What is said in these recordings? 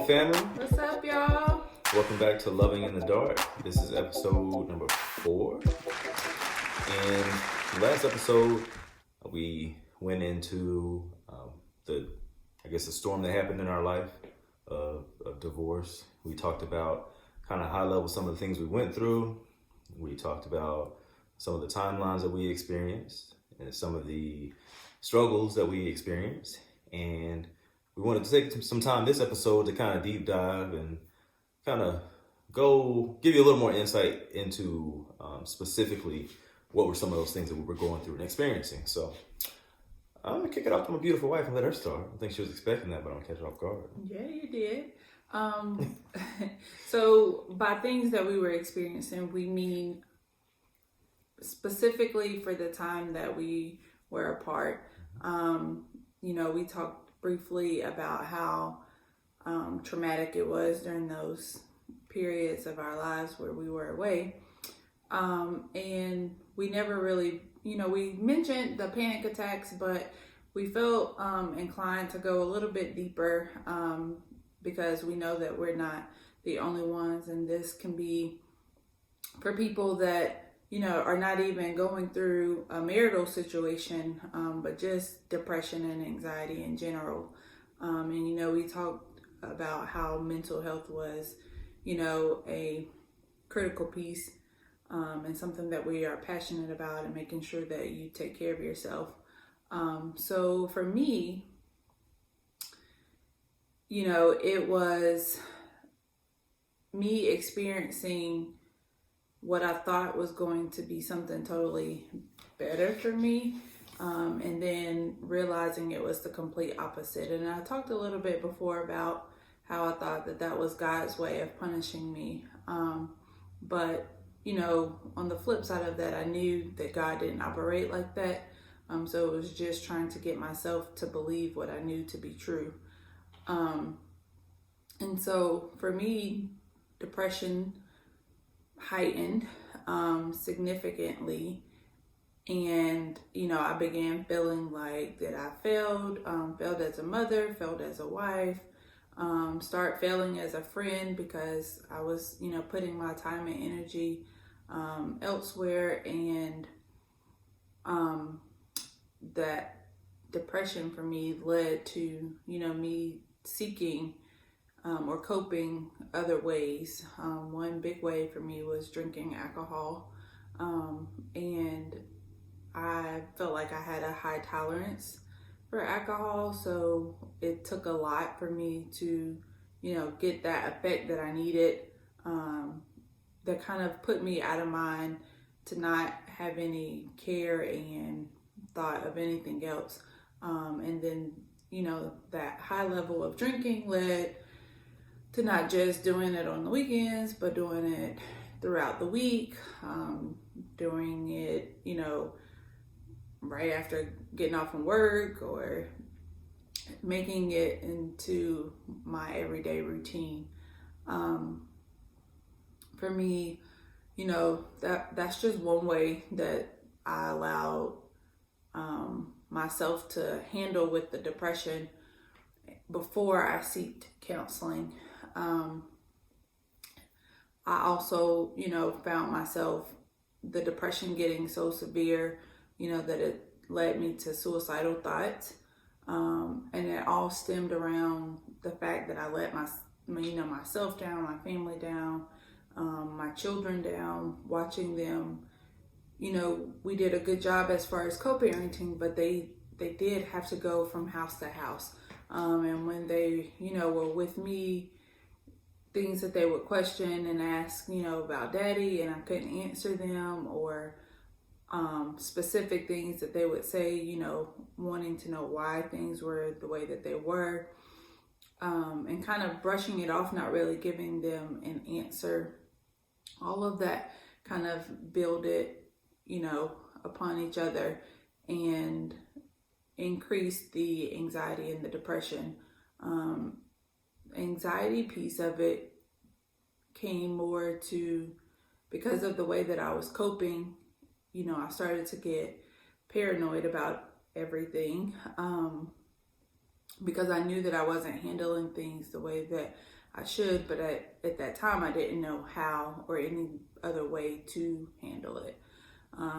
family. What's up, y'all? Welcome back to Loving in the Dark. This is episode number 4. In the last episode, we went into the storm that happened in our life of divorce. We talked about kind of high level some of the things we went through. We talked about some of the timelines that we experienced and some of the struggles that we experienced. And we wanted to take some time this episode to kind of deep dive and kind of give you a little more insight into specifically what were some of those things that we were going through and experiencing. So I'm going to kick it off to my beautiful wife and let her start. I think she was expecting that, but I'm going to catch her off guard. Yeah, you did. So by things that we were experiencing, we mean specifically for the time that we were apart. We talked briefly about how traumatic it was during those periods of our lives where we were away. And we never really, we mentioned the panic attacks, but we felt inclined to go a little bit deeper because we know that we're not the only ones. And this can be for people that, are not even going through a marital situation, but just depression and anxiety in general. And we talked about how mental health was, a critical piece and something that we are passionate about, and making sure that you take care of yourself. So for me, it was me experiencing what I thought was going to be something totally better for me, and then realizing it was the complete opposite. And I talked a little bit before about how I thought that was God's way of punishing me. But, on the flip side of that, I knew that God didn't operate like that. So it was just trying to get myself to believe what I knew to be true. And so for me, depression heightened significantly. And, I began feeling like that I failed as a mother, failed as a wife, start failing as a friend because I was, putting my time and energy elsewhere. And that depression for me led to, me seeking or coping other ways. One big way for me was drinking alcohol. And I felt like I had a high tolerance for alcohol. So it took a lot for me to, get that effect that I needed, that kind of put me out of mind to not have any care and thought of anything else. And then, that high level of drinking led to not just doing it on the weekends, but doing it throughout the week, doing it, right after getting off from work, or making it into my everyday routine. For me, that's just one way that I allowed myself to handle with the depression before I sought counseling. I also, found myself, the depression getting so severe, that it led me to suicidal thoughts. And it all stemmed around the fact that I let myself down, my family down, my children down, watching them. We did a good job as far as co-parenting, but they did have to go from house to house. And when they, were with me, things that they would question and ask, about daddy, and I couldn't answer them, or specific things that they would say, wanting to know why things were the way that they were, and kind of brushing it off, not really giving them an answer. All of that kind of builded, upon each other, and increased the anxiety and the depression. Anxiety piece of it came more to, because of the way that I was coping, I started to get paranoid about everything. because I knew that I wasn't handling things the way that I should, but at that time I didn't know how or any other way to handle it.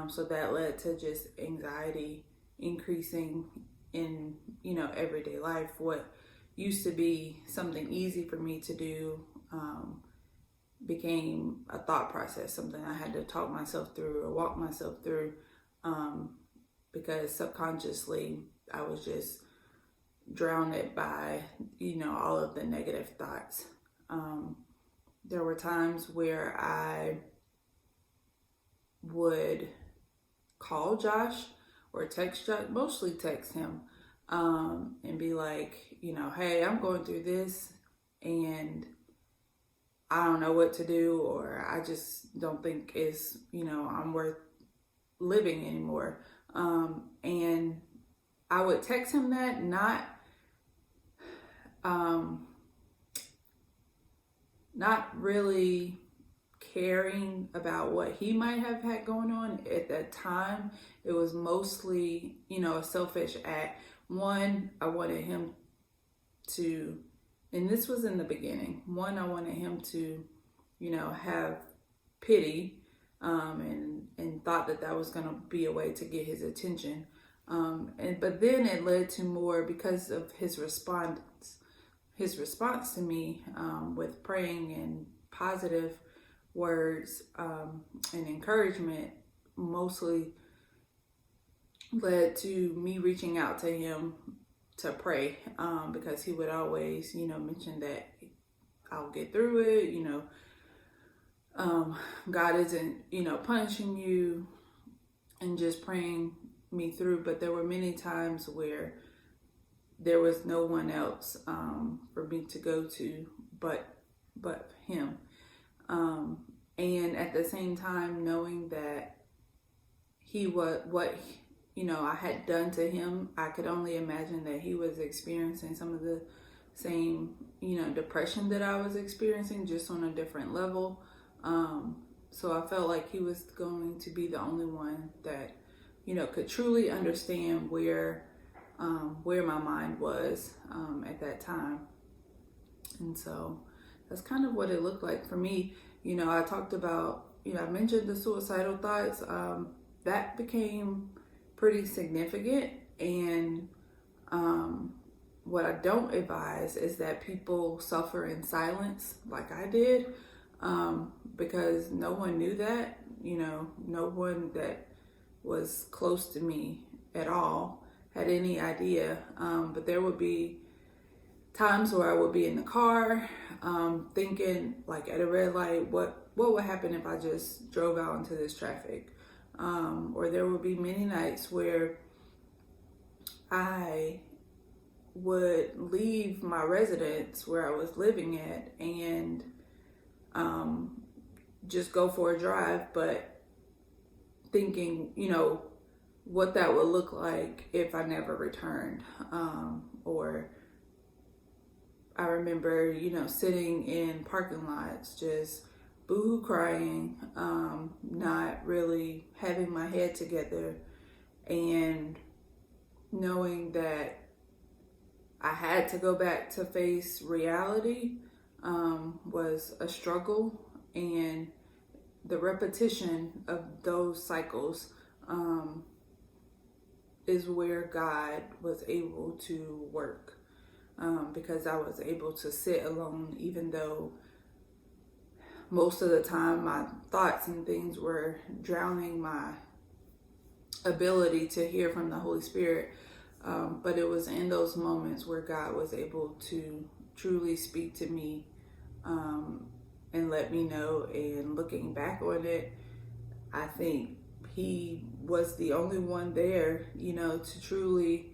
So that led to just anxiety increasing in, everyday life. What used to be something easy for me to do became a thought process, something I had to talk myself through or walk myself through, because subconsciously I was just drowned by, all of the negative thoughts. There were times where I would call Josh or text Josh, mostly text him, and be like, hey, I'm going through this and I don't know what to do, or I just don't think it's, I'm worth living anymore. And I would text him that, not really caring about what he might have had going on at that time. It was mostly, a selfish act. One, I wanted him to, and this was in the beginning. One, I wanted him to, have pity, and thought that was going to be a way to get his attention. But then it led to more because of his response to me, with praying and positive words, and encouragement, mostly led to me reaching out to him to pray, because he would always, mention that I'll get through it, God isn't, punishing you, and just praying me through. But there were many times where there was no one else for me to go to but him. And at the same time, knowing that what I had done to him, I could only imagine that he was experiencing some of the same, depression that I was experiencing, just on a different level. So I felt like he was going to be the only one that, could truly understand where my mind was at that time. And so that's kind of what it looked like for me. I talked about, I mentioned the suicidal thoughts. That became pretty significant. And what I don't advise is that people suffer in silence like I did, because no one knew that, no one that was close to me at all had any idea. But there would be times where I would be in the car, thinking, like at a red light, what would happen if I just drove out into this traffic? Or there would be many nights where I would leave my residence where I was living at and just go for a drive, but thinking, what that would look like if I never returned. Or I remember, sitting in parking lots, just boohoo crying, not really having my head together, and knowing that I had to go back to face reality was a struggle. And the repetition of those cycles is where God was able to work, because I was able to sit alone, even though most of the time my thoughts and things were drowning my ability to hear from the Holy Spirit. But it was in those moments where God was able to truly speak to me, and let me know. And looking back on it, I think he was the only one there, to truly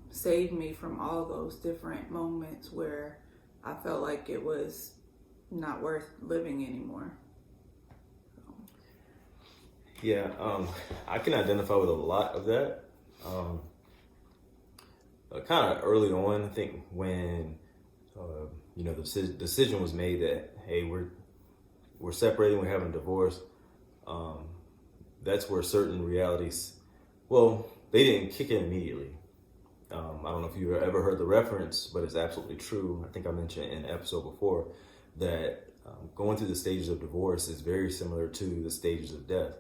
save me from all those different moments where I felt like it was not worth living anymore. Yeah, I can identify with a lot of that. Kind of early on, I think when the decision was made that, hey, we're separating, we're having a divorce. That's where certain realities, well, they didn't kick in immediately. I don't know if you've ever heard the reference, but it's absolutely true. I think I mentioned in an episode before that going through the stages of divorce is very similar to the stages of death,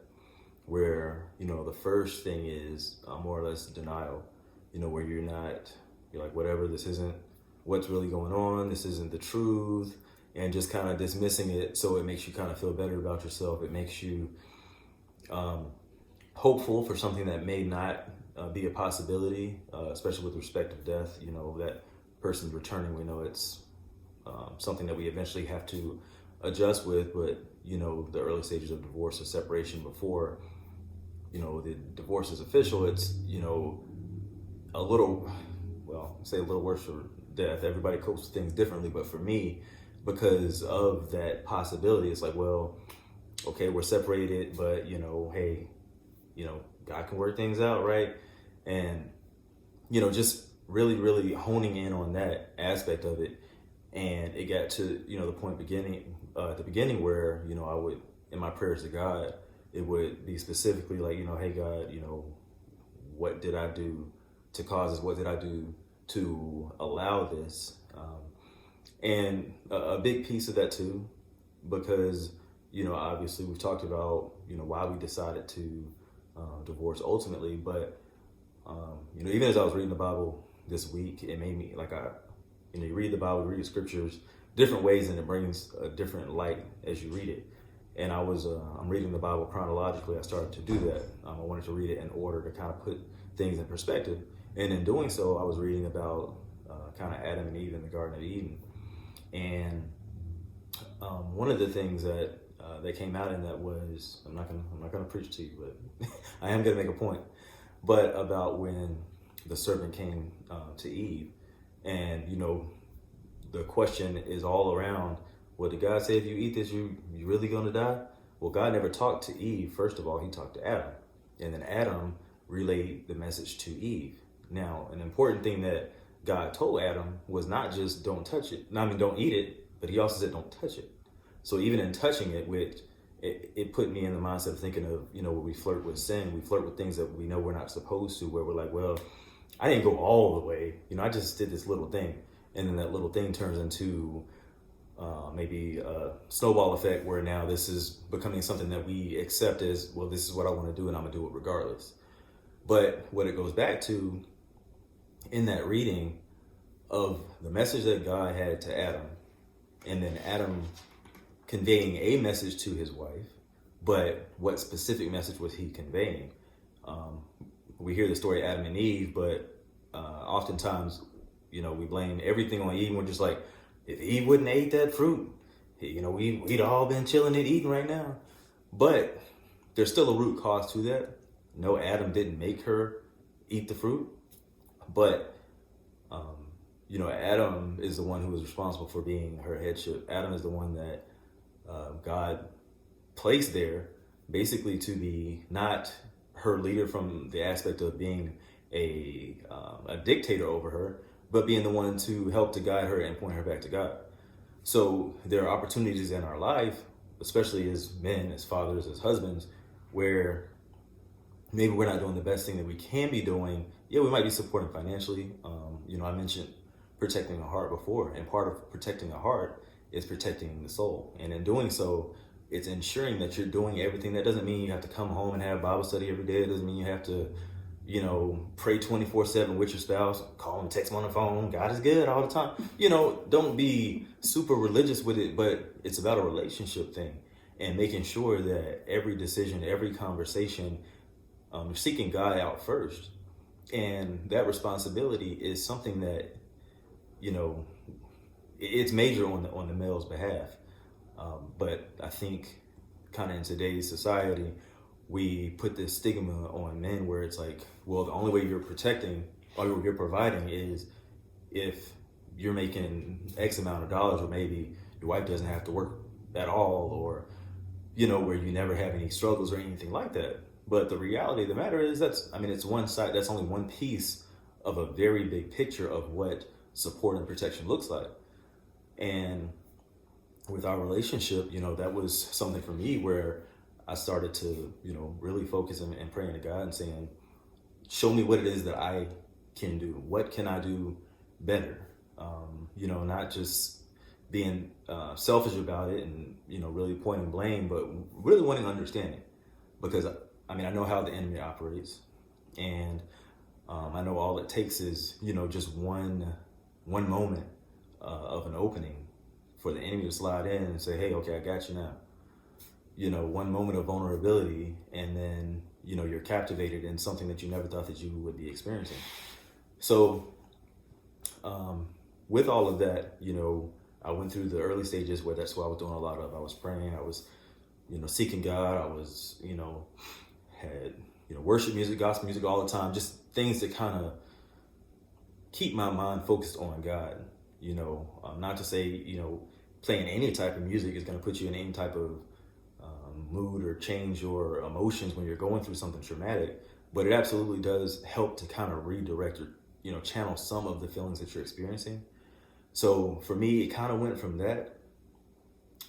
where, the first thing is more or less denial, where you're like, whatever, this isn't what's really going on, this isn't the truth, and just kind of dismissing it. So it makes you kind of feel better about yourself. It makes you hopeful for something that may not be a possibility, especially with respect to death. That person's returning, we know it's something that we eventually have to adjust with, but the early stages of divorce or separation before the divorce is official, it's a little worse for death. Everybody copes with things differently, but for me, because of that possibility, it's like, well, okay, we're separated, but hey, God can work things out, right? And just really, really honing in on that aspect of it. And it got to the point at the beginning where I would, in my prayers to God, it would be specifically like, hey God, what did I do to cause this? What did I do to allow this? And a big piece of that too, because obviously we've talked about why we decided to divorce ultimately, but even as I was reading the Bible this week, it made me you read the Bible, you read the scriptures different ways, and it brings a different light as you read it. And I'm reading the Bible chronologically. I started to do that. I wanted to read it in order to kind of put things in perspective. And in doing so, I was reading about kind of Adam and Eve in the Garden of Eden. And one of the things that came out in that was, I'm not gonna preach to you, but I am gonna make a point. But about when the serpent came to Eve, and the question is all around, well, did God say if you eat this, you really gonna die? Well, God never talked to Eve. First of all, he talked to Adam. And then Adam relayed the message to Eve. Now, an important thing that God told Adam was not just don't touch it. Don't eat it, but he also said don't touch it. So even in touching it, it put me in the mindset of thinking of, when we flirt with sin, we flirt with things that we know we're not supposed to, where we're like, well, I didn't go all the way. I just did this little thing. And then that little thing turns into maybe a snowball effect where now this is becoming something that we accept as, well, this is what I want to do and I'm gonna do it regardless. But what it goes back to in that reading of the message that God had to Adam, and then Adam conveying a message to his wife, but what specific message was he conveying? We hear the story of Adam and Eve, but oftentimes, we blame everything on Eve. We're just like, if Eve wouldn't have ate that fruit, we'd all been chilling and eating right now. But there's still a root cause to that. No, Adam didn't make her eat the fruit, but Adam is the one who was responsible for being her headship. Adam is the one that God placed there basically to be not her leader from the aspect of being a dictator over her, but being the one to help to guide her and point her back to God. So there are opportunities in our life, especially as men, as fathers, as husbands, where maybe we're not doing the best thing that we can be doing. Yeah, we might be supporting financially. I mentioned protecting a heart before, and part of protecting a heart is protecting the soul. And in doing so, it's ensuring that you're doing everything. That doesn't mean you have to come home and have Bible study every day. It doesn't mean you have to, pray 24/7 with your spouse, call them, text them on the phone. God is good all the time. Don't be super religious with it, but it's about a relationship thing and making sure that every decision, every conversation, you're seeking God out first. And that responsibility is something that, it's major on the male's behalf. But I think kind of in today's society, we put this stigma on men where it's like, well, the only way you're protecting or you're providing is if you're making X amount of dollars, or maybe your wife doesn't have to work at all, or, where you never have any struggles or anything like that. But the reality of the matter is it's one side, that's only one piece of a very big picture of what support and protection looks like. And with our relationship, that was something for me where I started to, really focus and praying to God and saying, show me what it is that I can do? What can I do better? Not just being selfish about it and, really pointing blame, but really wanting understanding. Because, I know how the enemy operates. And I know all it takes is, just one moment of an opening for the enemy to slide in and say, hey, okay, I got you now. One moment of vulnerability, and then, you're captivated in something that you never thought that you would be experiencing. So with all of that, I went through the early stages where that's what I was doing a lot of. I was praying, I was, seeking God. I was, had, worship music, gospel music all the time, just things that kind of keep my mind focused on God. Not to say, playing any type of music is going to put you in any type of mood or change your emotions when you're going through something traumatic, but it absolutely does help to kind of redirect or, channel some of the feelings that you're experiencing. So for me, it kind of went from that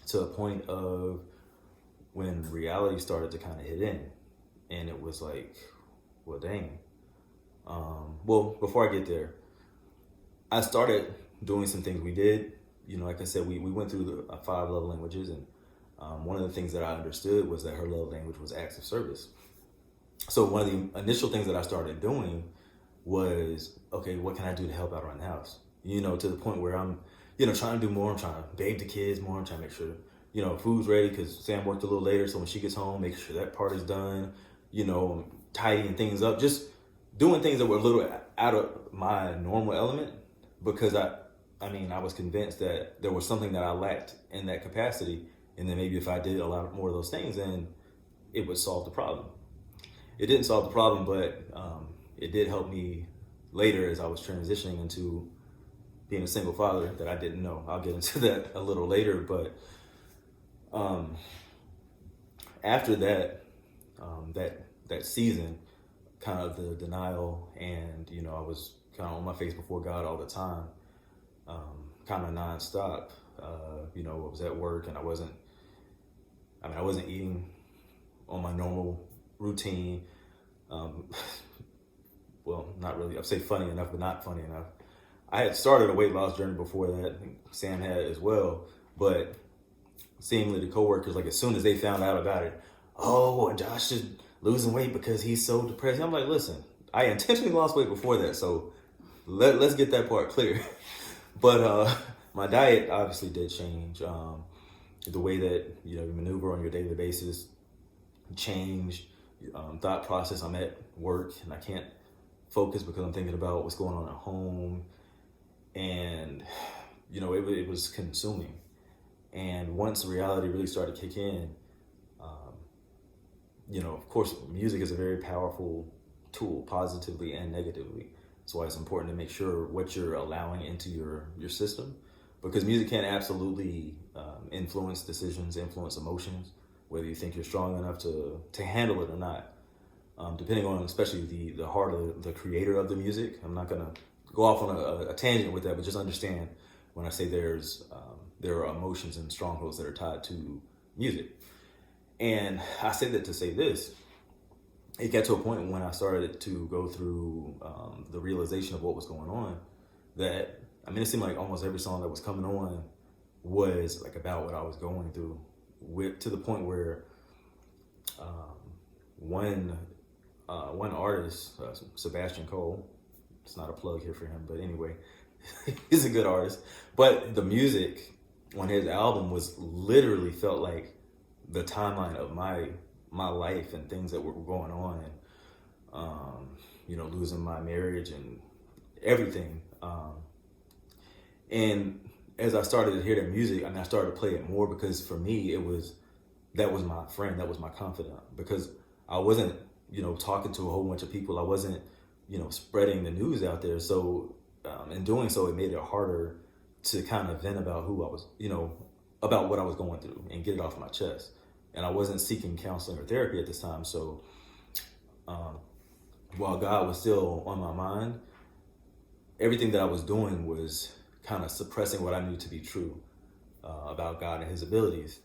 to a point of when reality started to kind of hit in, and it was like, well, dang. Well, before I get there, I started doing some things we did. Like I said, we went through the 5 love languages, and one of the things that I understood was that her love language was acts of service. So one of the initial things that I started doing was, okay, what can I do to help out around the house? To the point where I'm, trying to do more. I'm trying to bathe the kids more. I'm trying to make sure, food's ready because Sam worked a little later. So when she gets home, make sure that part is done, tidying things up, just doing things that were a little out of my normal element, because I was convinced that there was something that I lacked in that capacity. And then maybe if I did a lot more of those things, then it would solve the problem. It didn't solve the problem, but it did help me later as I was transitioning into being a single father that I didn't know. I'll get into that a little later, but after that, that season, kind of the denial, and I was kind of on my face before God all the time, kind of nonstop. I was at work and I wasn't eating on my normal routine. Well, not really. I'd say funny enough, but not funny enough. I had started a weight loss journey before that. I think Sam had as well. But seemingly the coworkers, like as soon as they found out about it, oh, Josh is losing weight because he's so depressed. I'm like, listen, I intentionally lost weight before that, so let's get that part clear. But my diet obviously did change. The way that you maneuver on your daily basis changed. Thought process. I'm at work and I can't focus because I'm thinking about what's going on at home, and it was consuming. And once reality really started to kick in, of course, music is a very powerful tool, positively and negatively. That's why it's important to make sure what you're allowing into your system, because music can absolutely influence decisions, influence emotions, whether you think you're strong enough to handle it or not. Depending on especially the heart of the creator of the music. I'm not gonna go off on a tangent with that, but just understand when I say there are emotions and strongholds that are tied to music. And I say that to say this: it got to a point when I started to go through the realization of what was going on, that it seemed like almost every song that was coming on was like about what I was going through, to the point where one artist, Sebastian Cole, it's not a plug here for him, but anyway, he's a good artist. But the music on his album was literally felt like the timeline of my life and things that were going on, and losing my marriage and everything. And as I started to hear that music, I started to play it more, because for me that was my friend, that was my confidant, because I wasn't talking to a whole bunch of people. I wasn't spreading the news out there. So in doing so, it made it harder to kind of vent about who I was, about what I was going through and get it off my chest. And I wasn't seeking counseling or therapy at this time. So while God was still on my mind, everything that I was doing was kind of suppressing what I knew to be true about God and his abilities.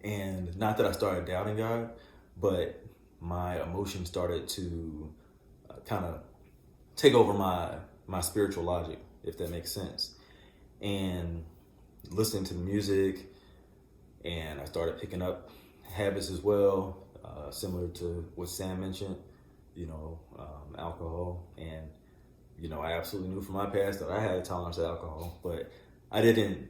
And not that I started doubting God, but my emotions started to kind of take over my spiritual logic, if that makes sense. And listening to the music, and I started picking up habits as well, similar to what Sam mentioned, alcohol. And, I absolutely knew from my past that I had a tolerance to alcohol, but I didn't,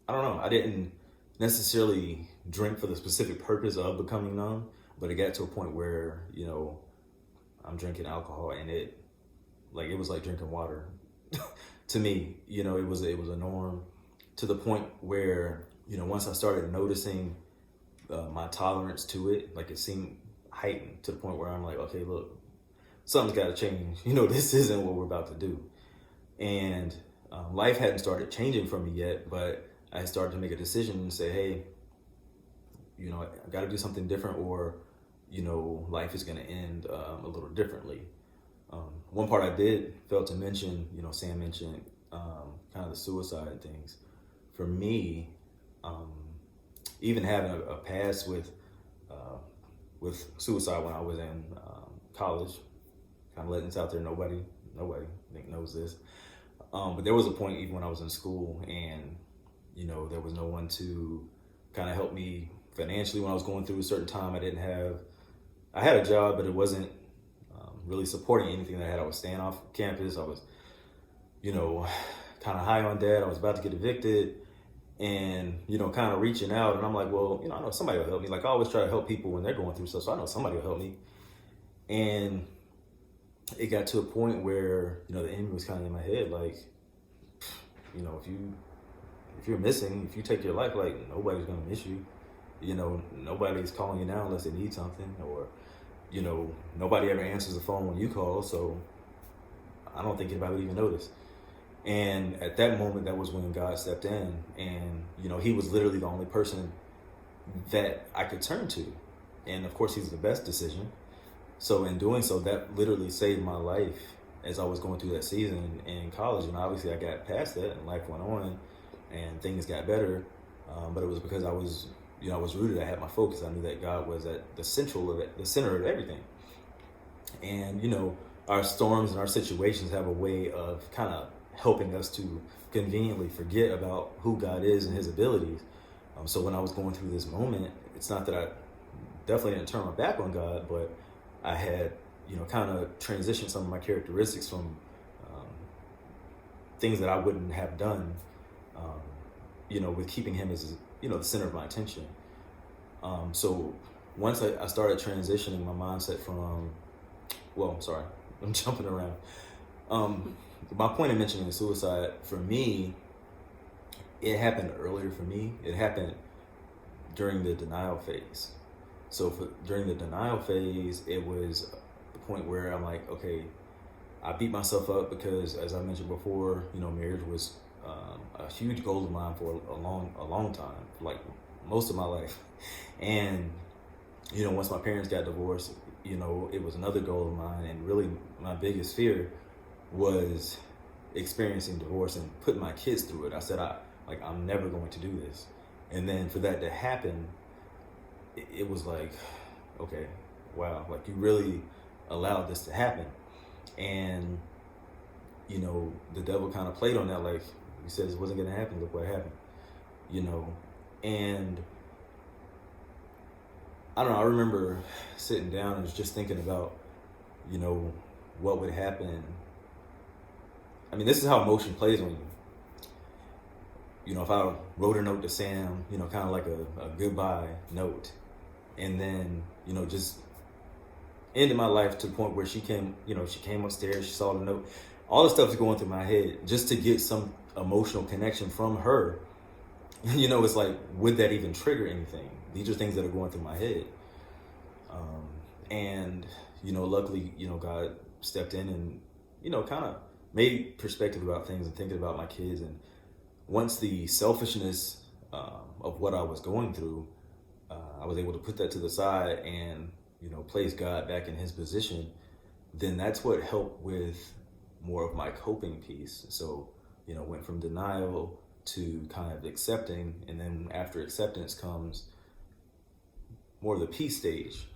I didn't necessarily drink for the specific purpose of becoming numb, but it got to a point where, I'm drinking alcohol and it was like drinking water to me. It was a norm, to the point where, once I started noticing my tolerance to it, like it seemed heightened to the point where I'm like, okay, look, something's got to change. This isn't what we're about to do. And life hadn't started changing for me yet, but I started to make a decision and say, hey, I got to do something different, or, life is going to end a little differently. One part I did fail to mention, Sam mentioned kind of the suicide things. For me, even having a past with suicide when I was in college, kind of letting this out there, nobody I think knows this. But there was a point even when I was in school, and there was no one to kind of help me financially when I was going through a certain time. I had a job, but it wasn't really supporting anything that I had. I was staying off campus. I was, kind of high on debt. I was about to get evicted, and, kind of reaching out. And I'm like, well, I know somebody will help me. Like, I always try to help people when they're going through stuff, so I know somebody will help me. And it got to a point where, the enemy was kind of in my head, like, if you're missing, if you take your life, like, nobody's going to miss you. Nobody's calling you now unless they need something, or, nobody ever answers the phone when you call, so I don't think anybody would even notice. And at that moment, that was when God stepped in, and, he was literally the only person that I could turn to. And of course, he's the best decision. So in doing so, that literally saved my life as I was going through that season in college. And obviously I got past that and life went on and things got better. But it was because I was rooted. I had my focus. I knew that God was at the center of everything. And, our storms and our situations have a way of kind of helping us to conveniently forget about who God is and his abilities. So when I was going through this moment, it's not that I definitely didn't turn my back on God, but I had, kind of transitioned some of my characteristics from things that I wouldn't have done, with keeping him as, the center of my attention. So once I started transitioning my mindset from, I'm jumping around. My point of mentioning suicide, for me, it happened earlier for me. It happened during the denial phase. So during the denial phase, it was the point where I'm like, okay, I beat myself up because, as I mentioned before, marriage was a huge goal of mine for a long time, like most of my life. And, once my parents got divorced, it was another goal of mine. And really my biggest fear was experiencing divorce and putting my kids through it. I said, I'm never going to do this. And then for that to happen, it was like, okay, wow, like you really allowed this to happen. And, the devil kind of played on that, like you said, this wasn't going to happen. Look what happened, and I don't know. I remember sitting down and just thinking about, what would happen. I mean, this is how emotion plays on you. If I wrote a note to Sam, kind of like a goodbye note, and then, just ended my life to the point where she came upstairs, she saw the note, all the stuff's going through my head just to get some emotional connection from her. It's like, would that even trigger anything? These are things that are going through my head. And, luckily, God stepped in and, kind of made perspective about things and thinking about my kids. And once the selfishness of what I was going through, I was able to put that to the side and, place God back in his position, then that's what helped with more of my coping piece. So, went from denial to kind of accepting, and then after acceptance comes more of the peace stage.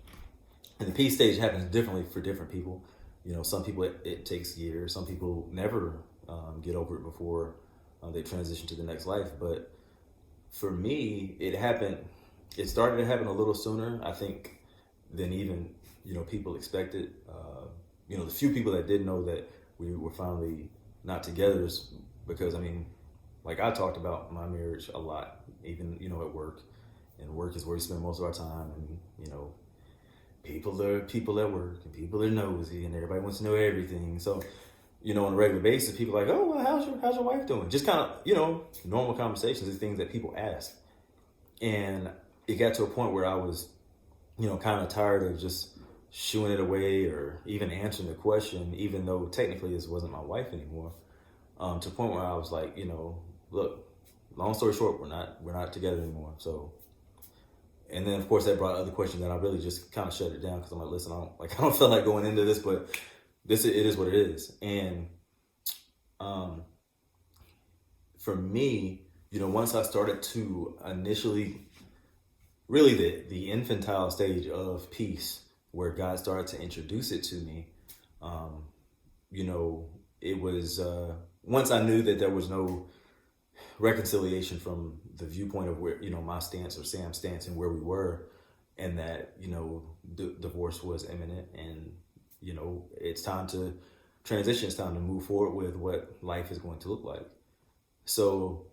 And the peace stage happens differently for different people. You know, some people it takes years. Some people never get over it before they transition to the next life. But for me, it happened. It started to happen a little sooner, I think, than even people expected. The few people that did know that we were finally not together is because, I mean, like I talked about my marriage a lot, even at work, and work is where we spend most of our time, and people are people at work, and people are nosy, and everybody wants to know everything. So, on a regular basis, people are like, oh, well, how's your wife doing? Just kind of, normal conversations, these things that people ask. And it got to a point where I was, kind of tired of just shooing it away or even answering the question, even though technically this wasn't my wife anymore. To the point where I was like, look, long story short, we're not together anymore. So, and then of course that brought other questions that I really just kind of shut it down because I'm like, listen, I don't feel like going into this, but it is what it is. And for me, once I started to initially, really the infantile stage of peace, where God started to introduce it to me, it was once I knew that there was no reconciliation from the viewpoint of where my stance or Sam's stance and where we were, and that divorce was imminent, and it's time to transition. It's time to move forward with what life is going to look like. So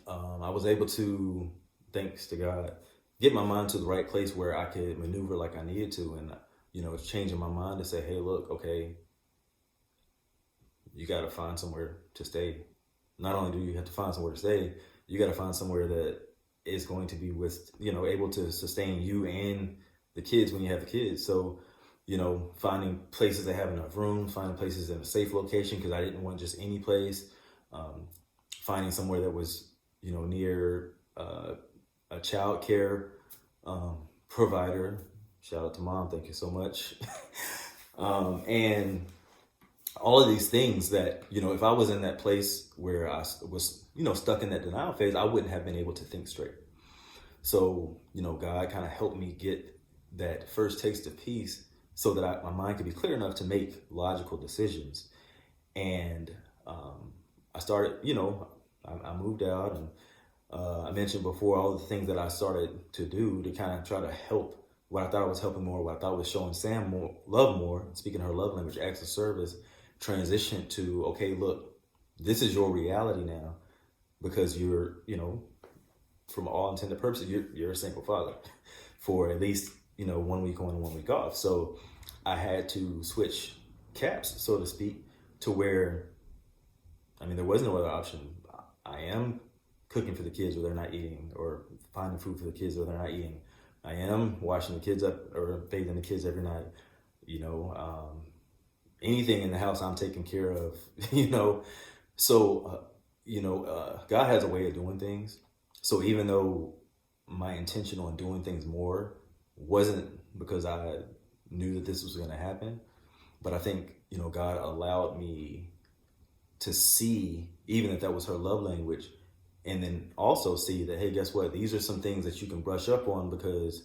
I was able to, thanks to God, get my mind to the right place where I could maneuver like I needed to, and it's changing my mind to say, hey, look, okay, you got to find somewhere to stay. Not only do you have to find somewhere to stay, you got to find somewhere that is going to be with, able to sustain you and the kids when you have the kids. So, finding places that have enough room, finding places in a safe location, because I didn't want just any place. Finding somewhere that was, near a child care provider. Shout out to Mom. Thank you so much. And all of these things that, if I was in that place where I was, stuck in that denial phase, I wouldn't have been able to think straight. So, God kind of helped me get that first taste of peace so that my mind could be clear enough to make logical decisions. And I started, I moved out, and I mentioned before all the things that I started to do to kind of try to help what I thought was helping more, what I thought was showing Sam love more, speaking her love language, acts of service, transition to, okay, look, this is your reality now, because you're, from all intended purposes, you're a single father for at least, 1 week on and 1 week off. So I had to switch caps, so to speak, to where, there was no other option. I am cooking for the kids where they're not eating, or finding food for the kids where they're not eating. I am washing the kids up or bathing the kids every night. Anything in the house I'm taking care of, So, God has a way of doing things. So even though my intention on doing things more wasn't because I knew that this was going to happen, but I think, God allowed me to see even that was her love language, and then also see that, hey, guess what? These are some things that you can brush up on, because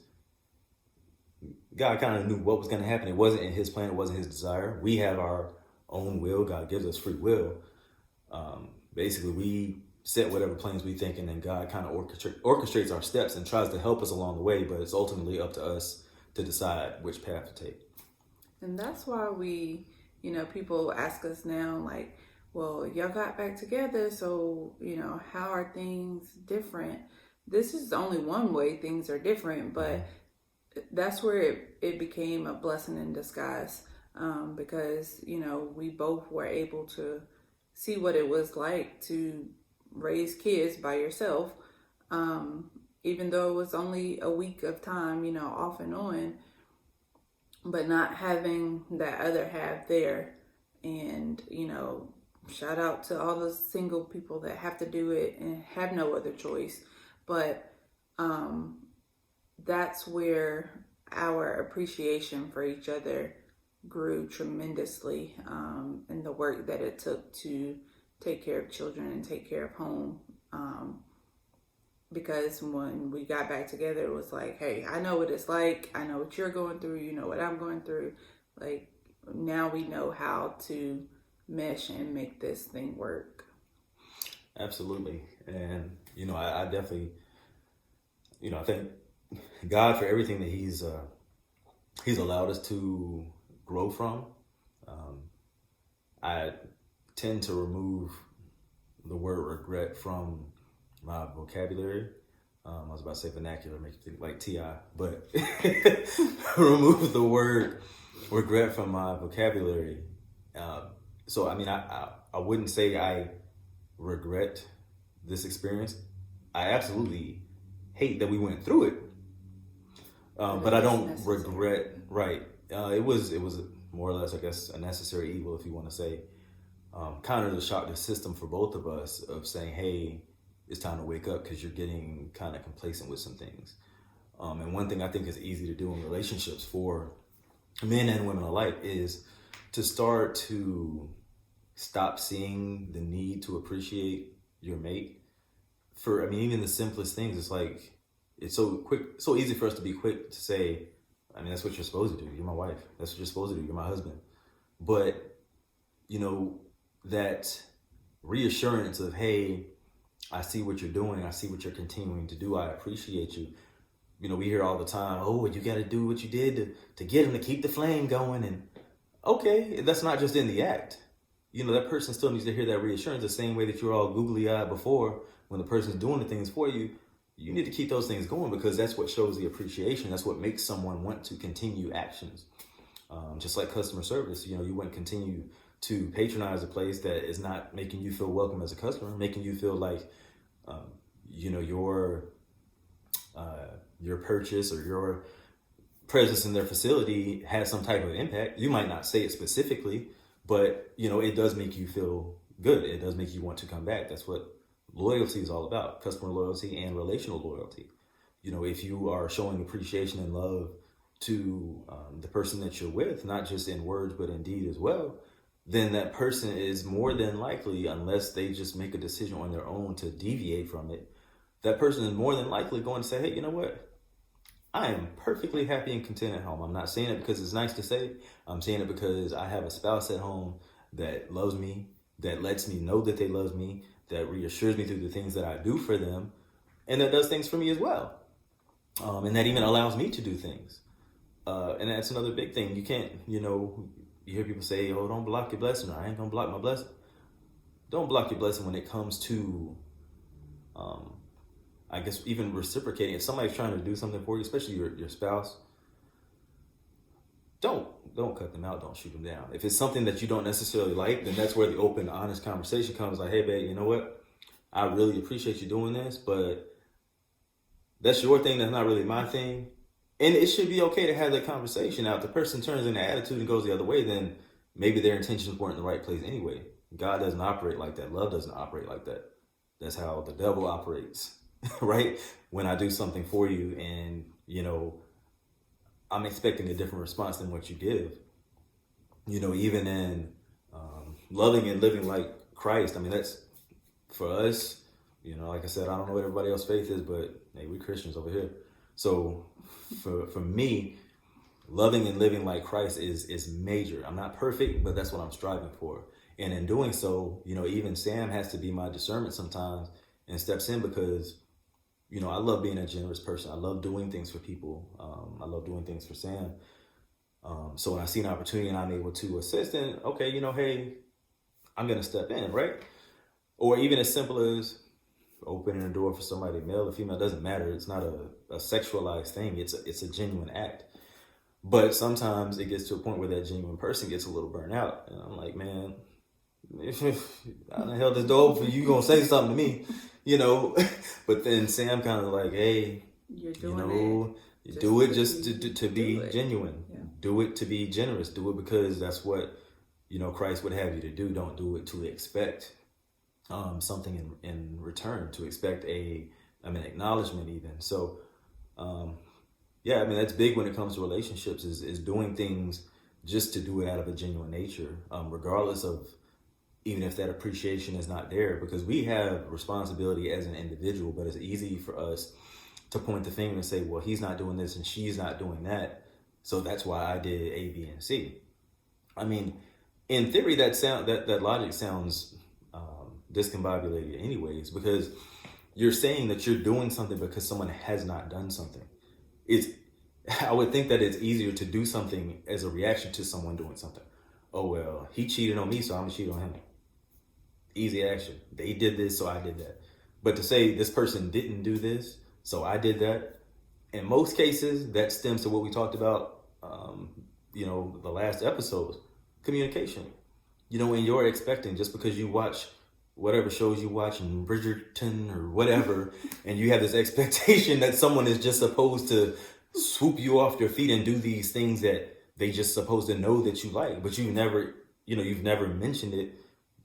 God kind of knew what was going to happen. It wasn't in his plan. It wasn't his desire. We have our own will. God gives us free will. Basically, we set whatever plans we think, and then God kind of orchestrates our steps and tries to help us along the way, but it's ultimately up to us to decide which path to take. And that's why we, people ask us now, like, well, y'all got back together, so, how are things different? This is only one way things are different, but that's where it became a blessing in disguise, because, we both were able to see what it was like to raise kids by yourself, even though it was only a week of time, off and on, but not having that other half there. And, shout out to all the single people that have to do it and have no other choice. But that's where our appreciation for each other grew tremendously, and the work that it took to take care of children and take care of home. because when we got back together, it was like, hey, I know what it's like. I know what you're going through. You know what I'm going through. Like, now we know how to mesh and make this thing work. Absolutely. And, I definitely, I thank God for everything that he's allowed us to grow from. I tend to remove the word regret from my vocabulary. I was about to say vernacular, make you think like T.I., but remove the word regret from my vocabulary. So, I wouldn't say I regret this experience. I absolutely hate that we went through it, but I don't regret. Right? It was more or less, I guess, a necessary evil, if you want to say. Kind of to shock the system for both of us of saying, hey, it's time to wake up because you're getting kind of complacent with some things. And one thing I think is easy to do in relationships for men and women alike is to start to stop seeing the need to appreciate your mate for, even the simplest things. It's like, it's so easy for us to be quick to say, that's what you're supposed to do. You're my wife. That's what you're supposed to do. You're my husband. But, that reassurance of, hey, I see what you're doing. I see what you're continuing to do. I appreciate you. We hear all the time, oh, you got to do what you did to get him to keep the flame going. And okay, that's not just in the act. That person still needs to hear that reassurance the same way that you're all googly-eyed before when the person's doing the things for you. You need to keep those things going because that's what shows the appreciation. That's what makes someone want to continue actions. Just like customer service, you wouldn't continue to patronize a place that is not making you feel welcome as a customer, making you feel like, your purchase or your presence in their facility has some type of impact. You might not say it specifically, but, it does make you feel good. It does make you want to come back. That's what loyalty is all about, customer loyalty and relational loyalty. If you are showing appreciation and love to the person that you're with, not just in words, but in deed as well, then that person is more than likely, unless they just make a decision on their own to deviate from it, that person is more than likely going to say, hey, you know what? I am perfectly happy and content at home. I'm not saying it because it's nice to say. I'm saying it because I have a spouse at home that loves me, that lets me know that they love me, that reassures me through the things that I do for them, and that does things for me as well. And that even allows me to do things. And that's another big thing. You can't, you hear people say, oh, don't block your blessing, or I ain't gonna block my blessing. Don't block your blessing when it comes to, I guess, even reciprocating. If somebody's trying to do something for you, especially your spouse, don't cut them out. Don't shoot them down. If it's something that you don't necessarily like, then that's where the open, honest conversation comes. Like, hey, babe, you know what? I really appreciate you doing this, but that's your thing. That's not really my thing. And it should be okay to have that conversation. Now, if the person turns in the attitude and goes the other way, then maybe their intentions weren't in the right place anyway. God doesn't operate like that. Love doesn't operate like that. That's how the devil operates, right? When I do something for you and, I'm expecting a different response than what you give. Even in loving and living like Christ, that's for us, like I said, I don't know what everybody else's faith is, but hey, we Christians over here. So for me, loving and living like Christ is major. I'm not perfect, but that's what I'm striving for. And in doing so, even Sam has to be my discernment sometimes and steps in because, I love being a generous person. I love doing things for people. I love doing things for Sam. So when I see an opportunity and I'm able to assist, then, okay, hey, I'm going to step in, right? Or even as simple as opening a door for somebody, male or female, doesn't matter. It's not a sexualized thing. It's a genuine act. But sometimes it gets to a point where that genuine person gets a little burnt out. And I'm like, man, if I done held this door open, you going to say something to me, But then Sam kind of like, hey, you're doing you do it just to be genuine. Yeah. Do it to be generous. Do it because that's what, Christ would have you to do. Don't do it to expect something in return, to expect an acknowledgement even. So, that's big when it comes to relationships is doing things just to do it out of a genuine nature, regardless of even if that appreciation is not there, because we have responsibility as an individual, but it's easy for us to point the finger and say, well, he's not doing this and she's not doing that, so that's why I did A, B, and C. I mean, in theory, that logic sounds discombobulated anyways, because you're saying that you're doing something because someone has not done something. I would think that it's easier to do something as a reaction to someone doing something. Oh, well, he cheated on me, so I'm gonna cheat on him. Easy action. They did this, so I did that. But to say this person didn't do this, so I did that, in most cases, that stems to what we talked about, the last episodes, communication. When you're expecting, just because you watch whatever shows you watch in Bridgerton or whatever, and you have this expectation that someone is just supposed to swoop you off your feet and do these things that they just supposed to know that you like, but you've never mentioned it.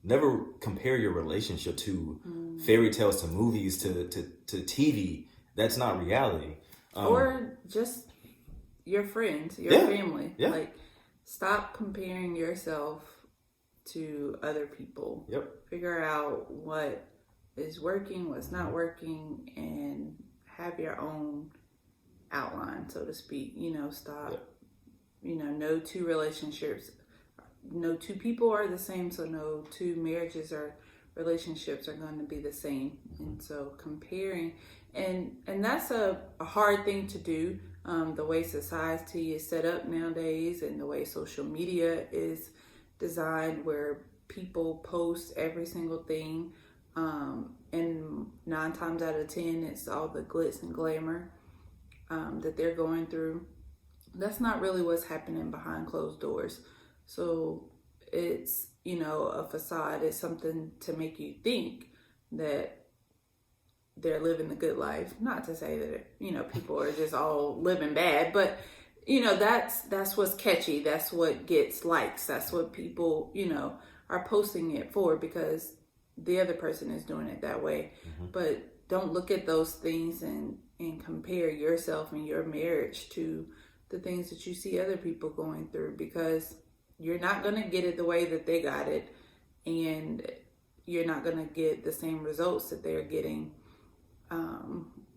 Never compare your relationship to fairy tales, to movies, to TV. That's not reality. Or just your friends, your family. Yeah. Like, stop comparing yourself to other people. Yep. Figure out what is working, what's not working, and have your own outline, so to speak. Stop. Yep. No two relationships, no two people are the same, so no two marriages or relationships are going to be the same. And so comparing, and that's a hard thing to do. The way society is set up nowadays, and the way social media is designed, where people post every single thing, and 9 times out of 10 it's all the glitz and glamour that they're going through. That's not really what's happening behind closed doors. So it's, a facade. It's something to make you think that they're living the good life. Not to say that, people are just all living bad, but, that's what's catchy. That's what gets likes. That's what people, are posting it for, because the other person is doing it that way. Mm-hmm. But don't look at those things and compare yourself and your marriage to the things that you see other people going through, because you're not going to get it the way that they got it, and you're not going to get the same results that they're getting.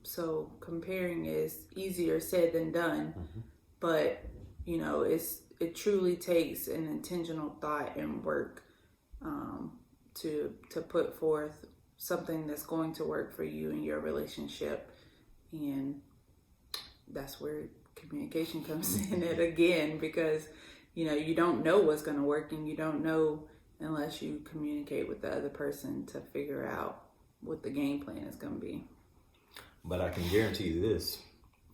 So comparing is easier said than done. Mm-hmm. But it truly takes an intentional thought and work to put forth something that's going to work for you and your relationship. And that's where communication comes in it again, because you don't know what's going to work, and you don't know unless you communicate with the other person to figure out what the game plan is going to be. But I can guarantee you this: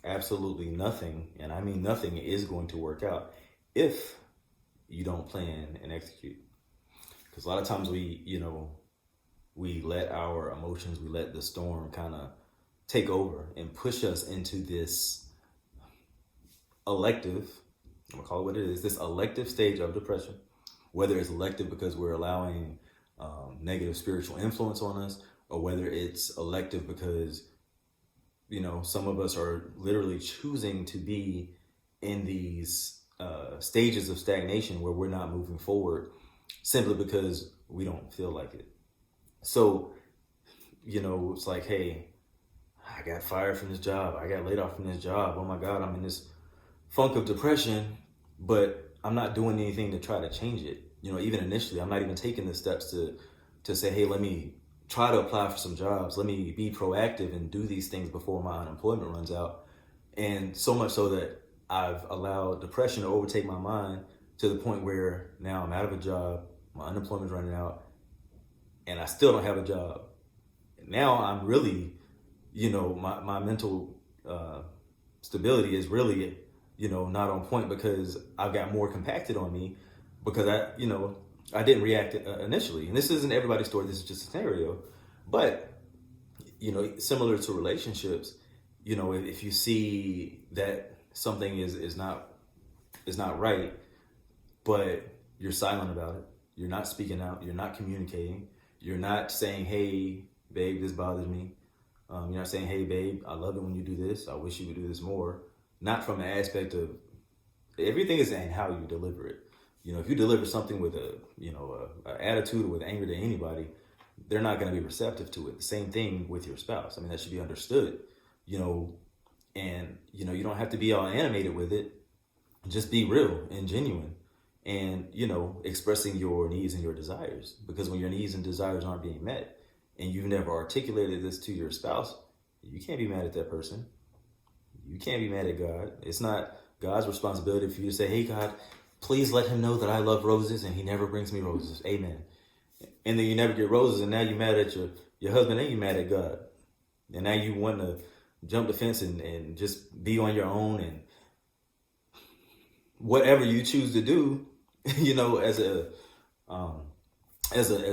absolutely nothing, and I mean nothing, is going to work out if you don't plan and execute. Because a lot of times we let our emotions, we let the storm kind of take over and push us into this elective, I'm gonna call it what it is, this elective stage of depression. Whether it's elective because we're allowing negative spiritual influence on us, or whether it's elective because some of us are literally choosing to be in these stages of stagnation where we're not moving forward simply because we don't feel like it. So, it's like, hey, I got fired from this job. I got laid off from this job. Oh my God, I'm in this funk of depression, but I'm not doing anything to try to change it. Even initially, I'm not even taking the steps to say, hey, let me try to apply for some jobs. Let me be proactive and do these things before my unemployment runs out. And so much so that I've allowed depression to overtake my mind to the point where now I'm out of a job, my unemployment's running out, and I still don't have a job. Now I'm really, my mental stability is really, not on point, because I've got more compacted on me because I didn't react initially. And this isn't everybody's story. This is just a scenario. But, similar to relationships, if you see that something is not right, but you're silent about it, you're not speaking out, you're not communicating, you're not saying, hey, babe, this bothers me. You're not saying, hey, babe, I love it when you do this. I wish you would do this more. Not from the aspect of, everything is in how you deliver it. if you deliver something with a attitude or with anger to anybody, they're not going to be receptive to it. The same thing with your spouse. I mean, that should be understood, and, you don't have to be all animated with it. Just be real and genuine and, expressing your needs and your desires. Because when your needs and desires aren't being met and you've never articulated this to your spouse, you can't be mad at that person. You can't be mad at God. It's not God's responsibility for you to say, hey, God, please let him know that I love roses and he never brings me roses. Amen. And then you never get roses, and now you're mad at your husband and you're mad at God. And now you want to jump the fence and just be on your own and whatever you choose to do, as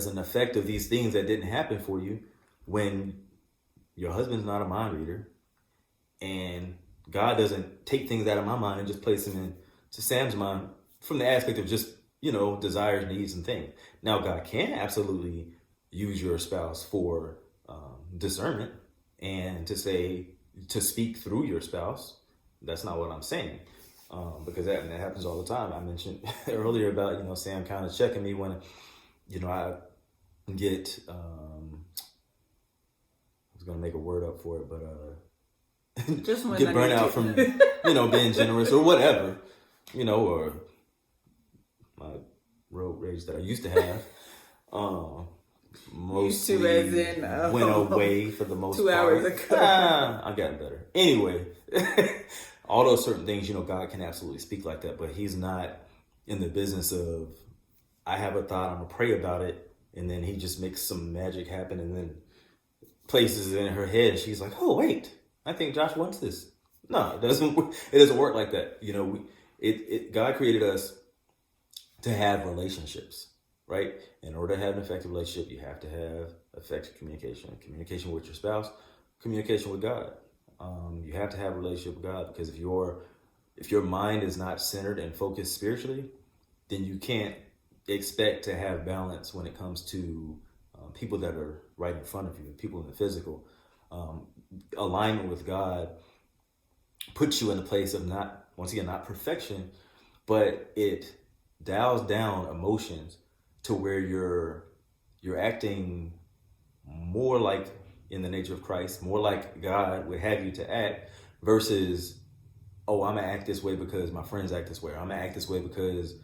an effect of these things that didn't happen for you when your husband's not a mind reader and God doesn't take things out of my mind and just place them into Sam's mind from the aspect of just, desires, needs, and things. Now, God can absolutely use your spouse for discernment and to speak through your spouse. That's not what I'm saying, because that happens all the time. I mentioned earlier about, Sam kind of checking me when, I get, I was going to make a word up for it, but just get burnt out from, being generous or whatever, or my road rage that I used to have. Mostly as in, went away for the most 2 part. hours ago. I've gotten better. Anyway, all those certain things, God can absolutely speak like that, but he's not in the business of, I have a thought, I'm going to pray about it, and then he just makes some magic happen and then places it in her head. And she's like, oh, wait, I think Josh wants this. No, it doesn't work like that. God created us to have relationships, right? In order to have an effective relationship, you have to have effective communication with your spouse, communication with God. You have to have a relationship with God, because if your mind is not centered and focused spiritually, then you can't expect to have balance when it comes to people that are right in front of you, people in the physical. Alignment with God puts you in a place of not perfection, but it dials down emotions to where you're acting more like in the nature of Christ, more like God would have you to act, versus, oh, I'm gonna act this way because my friends act this way. I'm gonna act this way because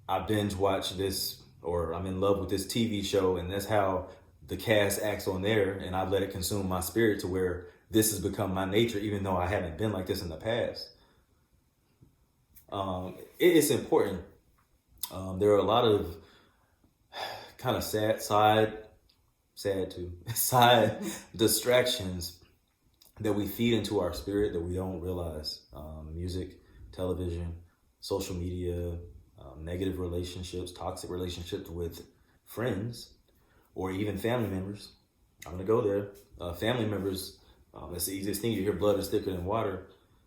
I binge watch this, or I'm in love with this TV show and that's how the cast acts on there, and I've let it consume my spirit to where this has become my nature, even though I haven't been like this in the past. It's important. There are a lot of kind of side distractions that we feed into our spirit that we don't realize. Music, television, social media, negative relationships, toxic relationships with friends, or even family members. I'm going to go there. Family members, that's the easiest thing. You hear blood is thicker than water.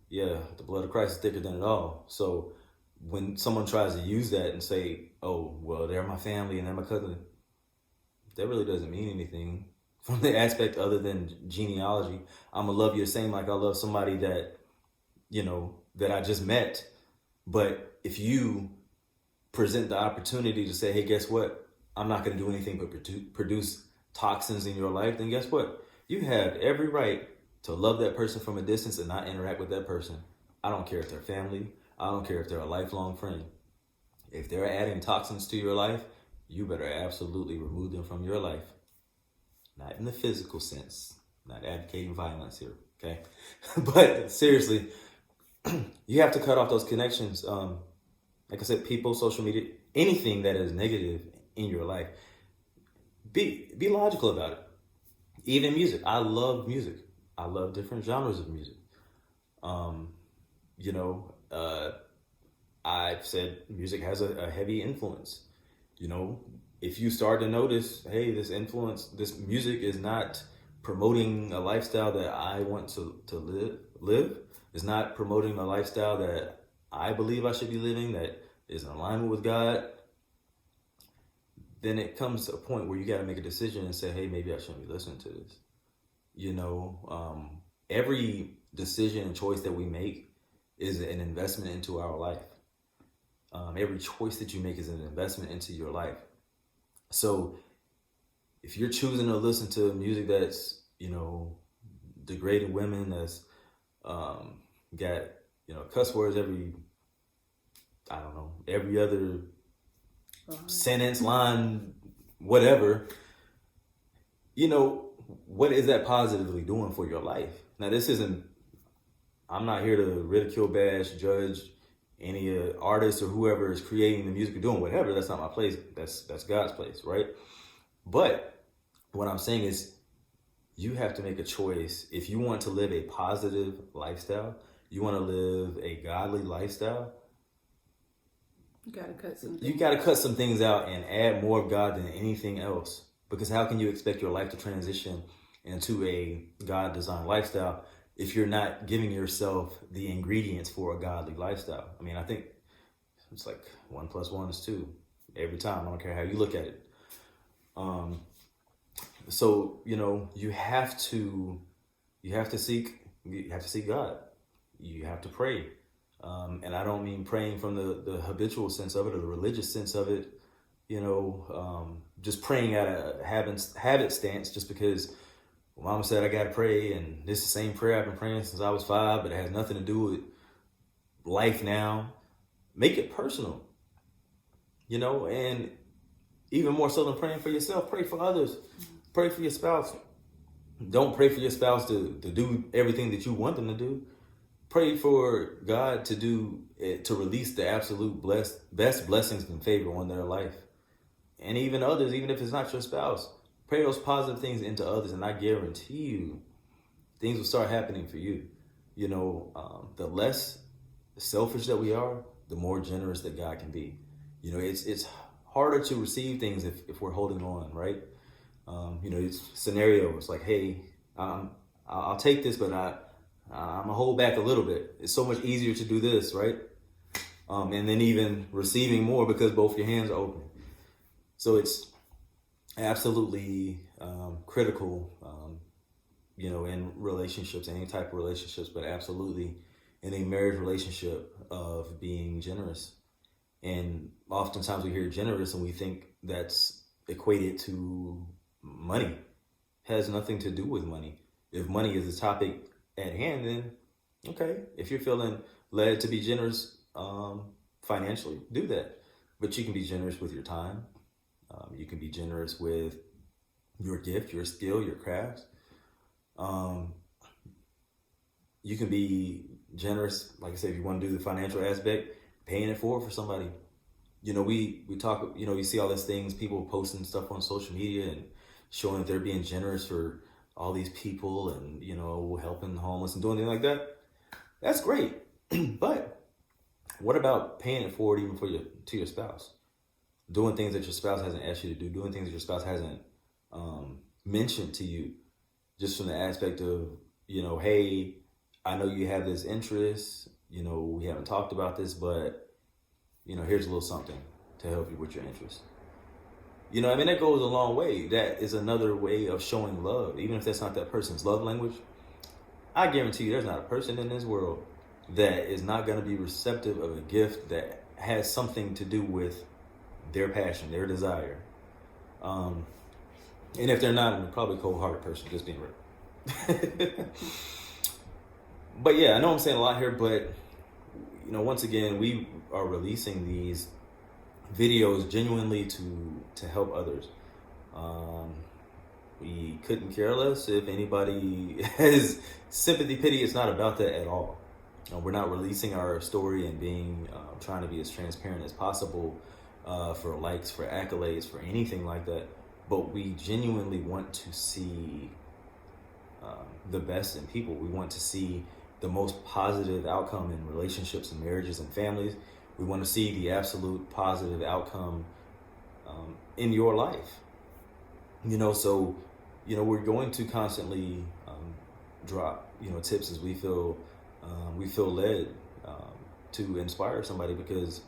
Yeah, the blood of Christ is thicker than it all. So when someone tries to use that and say, oh, well, they're my family and they're my cousin, that really doesn't mean anything from the aspect other than genealogy. I'm going to love you the same like I love somebody that, that I just met. But if you present the opportunity to say, hey, guess what? I'm not going to do anything but produce toxins in your life, then guess what? You have every right to love that person from a distance and not interact with that person. I don't care if they're family. I don't care if they're a lifelong friend. If they're adding toxins to your life, you better absolutely remove them from your life. Not in the physical sense, not advocating violence here, okay? But seriously, you have to cut off those connections. Like I said, people, social media, anything that is negative in your life, be logical about it. Even music. I love music. I love different genres of music. I've said music has a heavy influence. If you start to notice, hey, this music is not promoting a lifestyle that I want to live. It's not promoting a lifestyle that I believe I should be living, that is in alignment with God, then it comes to a point where you got to make a decision and say, hey, maybe I shouldn't be listening to this. Every decision and choice that we make is an investment into our life. Every choice that you make is an investment into your life. So if you're choosing to listen to music that's, degrading women, that's got, cuss words every other sentence, line, whatever, what is that positively doing for your life? Now, I'm not here to ridicule, bash, judge any artist or whoever is creating the music or doing whatever. That's not my place. That's God's place, right? But what I'm saying is, you have to make a choice. If you want to live a positive lifestyle, you want to live a godly lifestyle, you got to cut some things out and add more of God than anything else. Because how can you expect your life to transition into a God-designed lifestyle if you're not giving yourself the ingredients for a godly lifestyle? I mean, I think it's like 1 + 1 is 2 every time. I don't care how you look at it. So, you have to seek God. You have to pray. And I don't mean praying from the habitual sense of it or the religious sense of it, just praying out of habit stance just because Mama said I got to pray, and this is the same prayer I've been praying since I was 5, but it has nothing to do with life now. Make it personal, and even more so than praying for yourself, pray for others. Pray for your spouse. Don't pray for your spouse to do everything that you want them to do. Pray for God to release the absolute best blessings and favor on their life. And even others, even if it's not your spouse, pray those positive things into others, and I guarantee you, things will start happening for you. The less selfish that we are, the more generous that God can be. It's harder to receive things if we're holding on, right? It's scenarios like, hey, I'll take this, but I'm gonna hold back a little bit. It's so much easier to do this, right? And then even receiving more because both your hands are open. So it's absolutely critical, in relationships, any type of relationships, but absolutely in a marriage relationship of being generous. And oftentimes we hear generous and we think that's equated to money. It has nothing to do with money. If money is the topic at hand, then okay. If you're feeling led to be generous financially, do that. But you can be generous with your time. You can be generous with your gift, your skill, your crafts. You can be generous, like I said, if you want to do the financial aspect, paying it forward for somebody. We talk, you see all these things, people posting stuff on social media and showing that they're being generous for all these people and, helping the homeless and doing things like that. That's great. But what about paying it forward even to your spouse? Doing things that your spouse hasn't asked you to do, doing things that your spouse hasn't mentioned to you, just from the aspect of, hey, I know you have this interest, we haven't talked about this, but here's a little something to help you with your interest. That goes a long way. That is another way of showing love, even if that's not that person's love language. I guarantee you there's not a person in this world that is not going to be receptive of a gift that has something to do with their passion, their desire. And if they're not, they're probably a cold-hearted person, just being real. But yeah, I know I'm saying a lot here, but once again, we are releasing these videos genuinely to help others. We couldn't care less if anybody has sympathy, pity. It's not about that at all. We're not releasing our story and being trying to be as transparent as possible for likes, for accolades, for anything like that. But we genuinely want to see the best in people. We want to see the most positive outcome in relationships and marriages and families. We want to see the absolute positive outcome in your life. So, we're going to constantly drop, tips as we feel led to inspire somebody, because,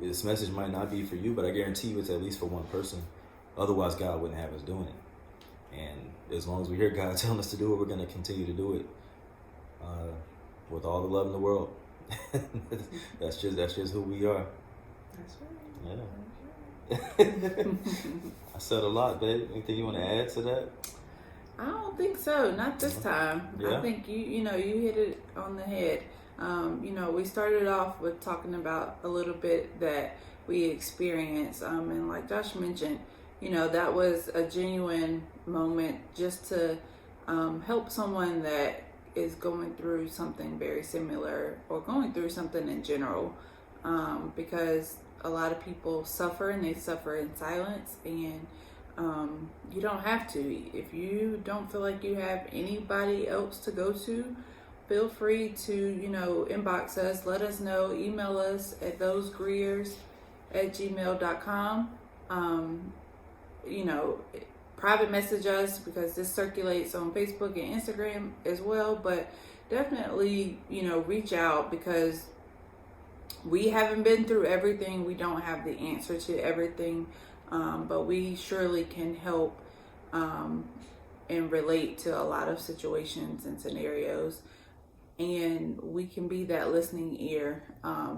this message might not be for you, but I guarantee you it's at least for one person. Otherwise, God wouldn't have us doing it. And as long as we hear God telling us to do it, we're going to continue to do it with all the love in the world. That's just who we are. That's Yeah. I said a lot, babe. Anything you want to add to that? I don't think so. Not this time. Yeah. I think you hit it on the head. We started off with talking about a little bit that we experienced, and like Josh mentioned, that was a genuine moment just to help someone that is going through something very similar or going through something in general, because a lot of people suffer and they suffer in silence, and you don't have to. If you don't feel like you have anybody else to go to, feel free to, inbox us, let us know, email us at thosegriers@gmail.com. Private message us, because this circulates on Facebook and Instagram as well, but definitely, reach out, because we haven't been through everything. We don't have the answer to everything, but we surely can help and relate to a lot of situations and scenarios. And we can be that listening ear,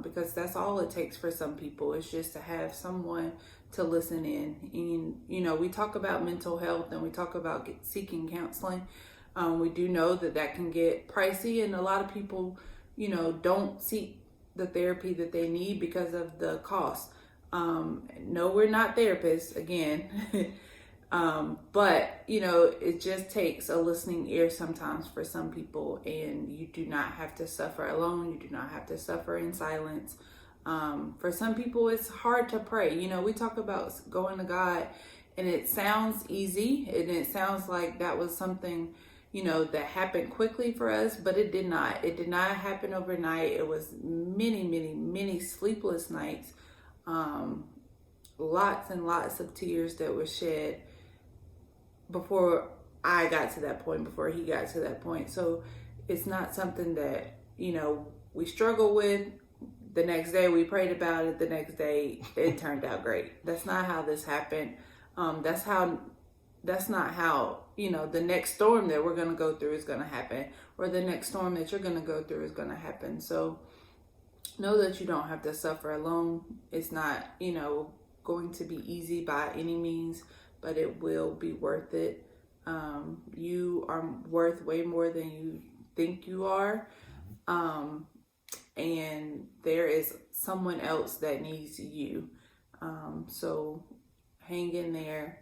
because that's all it takes for some people, is just to have someone to listen in. And, we talk about mental health and we talk about seeking counseling. We do know that can get pricey, and a lot of people, don't seek the therapy that they need because of the cost. No, we're not therapists, again. But it just takes a listening ear sometimes for some people, and you do not have to suffer alone. You do not have to suffer in silence. For some people, it's hard to pray. We talk about going to God, and it sounds easy, and it sounds like that was something, that happened quickly for us, but it did not. It did not happen overnight. It was many, many, many sleepless nights, lots and lots of tears that were shed before I got to that point, before he got to that point. So it's not something that, we struggle with. The next day we prayed about it. The next day it turned out great. That's not how this happened. That's not how, the next storm that we're going to go through is going to happen, or the next storm that you're going to go through is going to happen. So know that you don't have to suffer alone. It's not, going to be easy by any means, but it will be worth it. You are worth way more than you think you are. And there is someone else that needs you. So hang in there,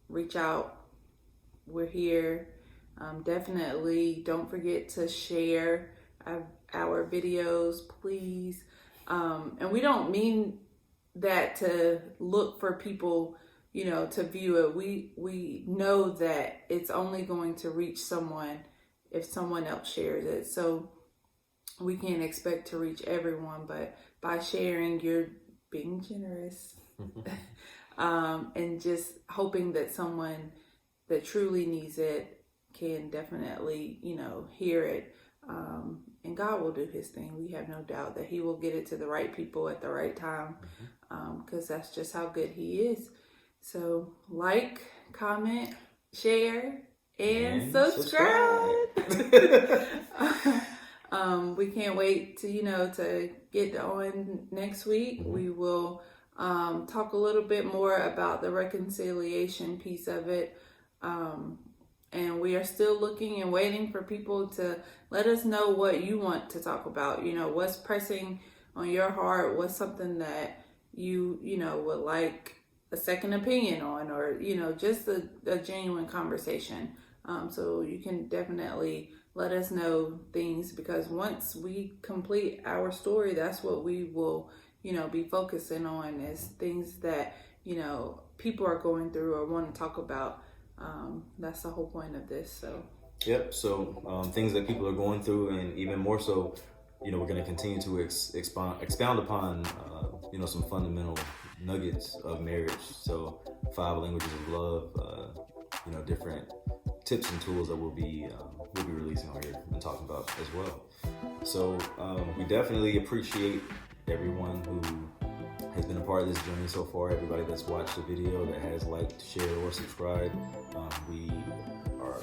reach out. We're here. Definitely don't forget to share our videos, please. And we don't mean that to look for people, to view it. We know that it's only going to reach someone if someone else shares it. So we can't expect to reach everyone, but by sharing, you're being generous. And just hoping that someone that truly needs it can definitely, hear it. And God will do his thing. We have no doubt that he will get it to the right people at the right time, because that's just how good he is. So like, comment, share, and subscribe. We can't wait to, to get on next week. We will talk a little bit more about the reconciliation piece of it. And we are still looking and waiting for people to let us know what you want to talk about. What's pressing on your heart? What's something that you would like a second opinion on, or, just a genuine conversation. So you can definitely let us know things, because once we complete our story, that's what we will, be focusing on, is things that, people are going through or want to talk about. That's the whole point of this. So yep. So things that people are going through, and even more so, we're going to continue to expound upon some fundamental nuggets of marriage. So 5 languages of love, different tips and tools that we'll be releasing on here and talking about as well. So we definitely appreciate everyone who has been a part of this journey so far. Everybody that's watched the video, that has liked, shared, or subscribed. We are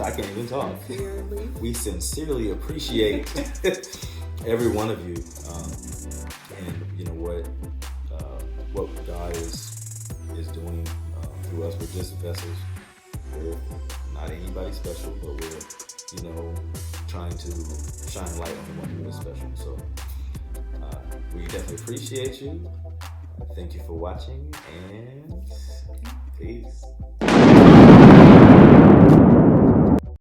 I can't even talk. Sincerely. We sincerely appreciate every one of you, and you know what God is doing through us. We're just vessels. We're not anybody special, but we're trying to shine light on the one who is special. So we definitely appreciate you. Thank you for watching, and peace.